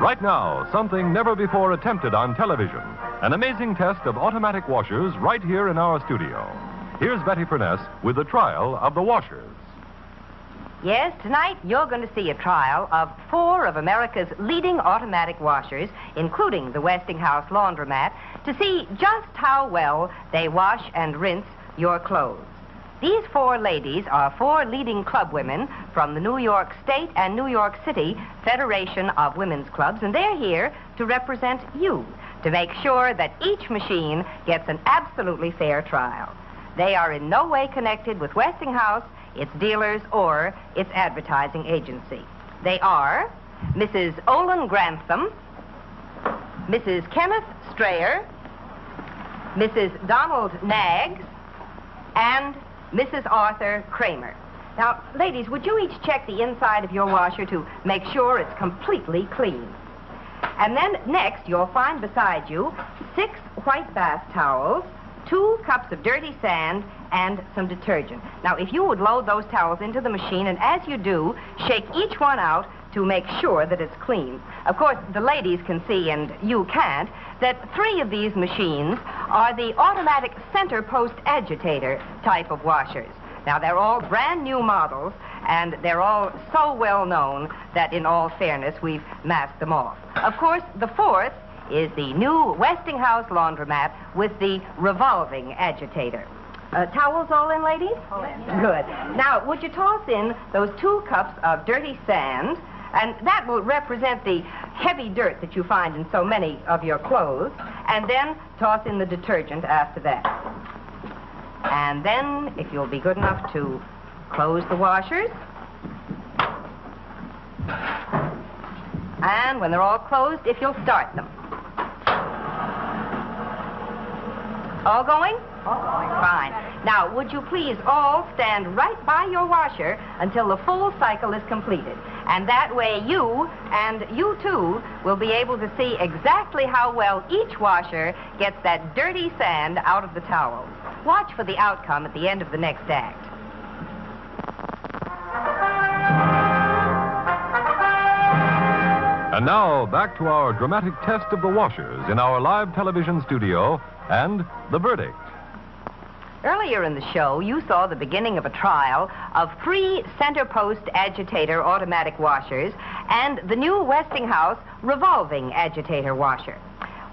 Right now, something never before attempted on television. An amazing test of automatic washers right here in our studio. Here's Betty Furness with the trial of the washers. Yes, tonight you're going to see a trial of 4 of America's leading automatic washers, including the Westinghouse laundromat, to see just how well they wash and rinse your clothes. These 4 ladies are 4 leading club women from the New York State and New York City Federation of Women's Clubs, and they're here to represent you, to make sure that each machine gets an absolutely fair trial. They are in no way connected with Westinghouse, its dealers, or its advertising agency. They are Mrs. Olin Grantham, Mrs. Kenneth Strayer, Mrs. Donald Knaggs, and Mrs. Arthur Kramer. Now, ladies, would you each check the inside of your washer to make sure it's completely clean? And then next, you'll find beside you 6 white bath towels, 2 cups of dirty sand, and some detergent. Now, if you would load those towels into the machine, and as you do, shake each one out to make sure that it's clean. Of course, the ladies can see, and you can't, that 3 of these machines are the automatic center post agitator type of washers. Now, they're all brand new models, and they're all so well known that in all fairness, we've masked them off. Of course, the 4th is the new Westinghouse laundromat with the revolving agitator. Towels all in, ladies? All in. Good. Now, would you toss in those 2 cups of dirty sand, and that will represent the heavy dirt that you find in so many of your clothes, and then toss in the detergent after that. And then, if you'll be good enough to close the washers. And when they're all closed, if you'll start them. All going? All going. Fine. Now, would you please all stand right by your washer until the full cycle is completed? And that way you, and you too, will be able to see exactly how well each washer gets that dirty sand out of the towels. Watch for the outcome at the end of the next act. And now, back to our dramatic test of the washers in our live television studio and the verdict. Earlier in the show, you saw the beginning of a trial of 3 center post agitator automatic washers and the new Westinghouse revolving agitator washer.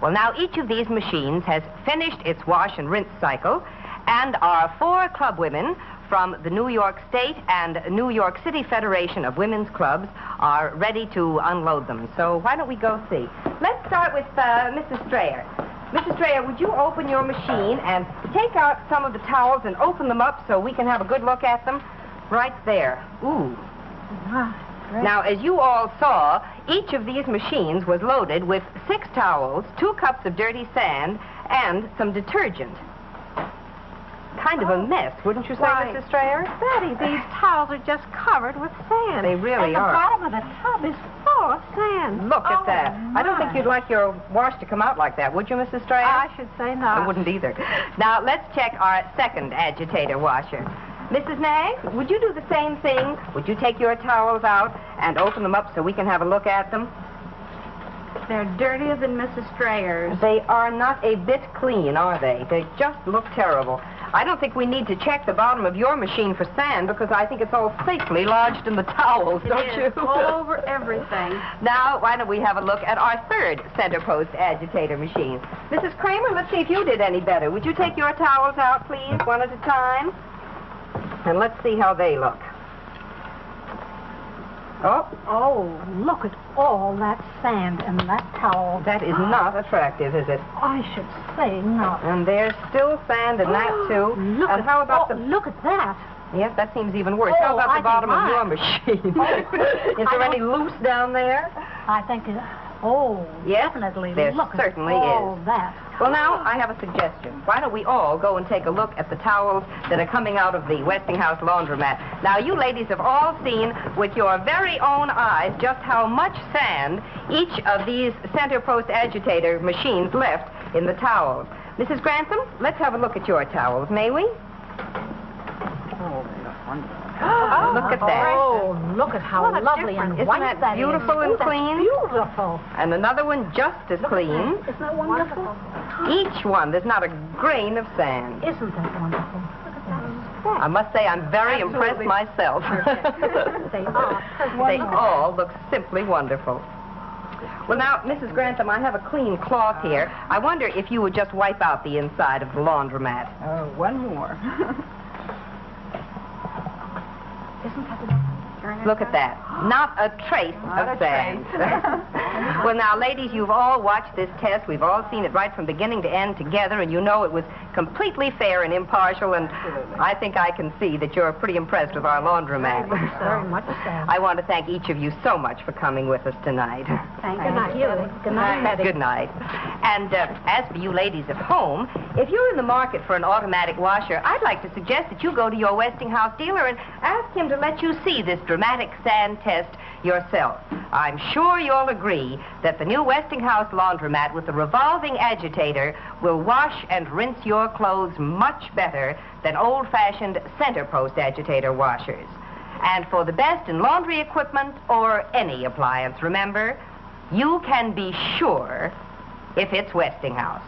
Well, now each of these machines has finished its wash and rinse cycle, and our 4 club women from the New York State and New York City Federation of Women's Clubs are ready to unload them. So why don't we go see? Let's start with Mrs. Strayer. Mrs. Strayer, would you open your machine and take out some of the towels and open them up so we can have a good look at them? Right there. Ooh. Great. Now, as you all saw, each of these machines was loaded with 6 towels, 2 cups of dirty sand, and some detergent. Kind of a mess, wouldn't you say, Mrs. Strayer? Betty, these towels are just covered with sand. They really are. And the bottom of the tub is full of sand. Look at that. I don't think you'd like your wash to come out like that, would you, Mrs. Strayer? I should say not. I wouldn't either. Now, let's check our second agitator washer. Mrs. Knaggs, would you do the same thing? Would you take your towels out and open them up so we can have a look at them? They're dirtier than Mrs. Strayer's. They are not a bit clean, are they? They just look terrible. I don't think we need to check the bottom of your machine for sand because I think it's all safely lodged in the towels, don't you? All over everything. Now, why don't we have a look at our third center post agitator machine? Mrs. Kramer, let's see if you did any better. Would you take your towels out, please, one at a time? And let's see how they look. Oh, look at all that sand in that towel. That is not attractive, is it? I should say not. And there's still sand in that, too. Look and how about look at that. Yes, that seems even worse. How about the bottom of your machine? Is there any loose down there? I think yes, definitely. There certainly is. That. Well, now, I have a suggestion. Why don't we all go and take a look at the towels that are coming out of the Westinghouse laundromat? Now, you ladies have all seen with your very own eyes just how much sand each of these center post agitator machines left in the towels. Mrs. Grantham, let's have a look at your towels, may we? Oh, they look wonderful. Oh, look at that. Oh, look at how lovely and Isn't white that is. beautiful and Oh, that's clean? beautiful. And another one just as clean. Isn't that wonderful? Each one, there's not a grain of sand. Isn't that wonderful? Look at that. I must say I'm very impressed myself. They are. They all look simply wonderful. Well, now, Mrs. Grantham, I have a clean cloth here. I wonder if you would just wipe out the inside of the laundromat. One more. Isn't that Look at that. Not a trace of sand. Well, now, ladies, you've all watched this test. We've all seen it right from beginning to end together, and you know it was completely fair and impartial, and I think I can see that you're pretty impressed with our laundromat. Very much so. I want to thank each of you so much for coming with us tonight. Thank you. Good night, Betty. Good night. And as for you ladies at home, if you're in the market for an automatic washer, I'd like to suggest that you go to your Westinghouse dealer and ask him to let you see this dramatic sand test yourself. I'm sure you'll agree that the new Westinghouse laundromat with the revolving agitator will wash and rinse your clothes much better than old-fashioned center post agitator washers. And for the best in laundry equipment or any appliance, remember, you can be sure if it's Westinghouse.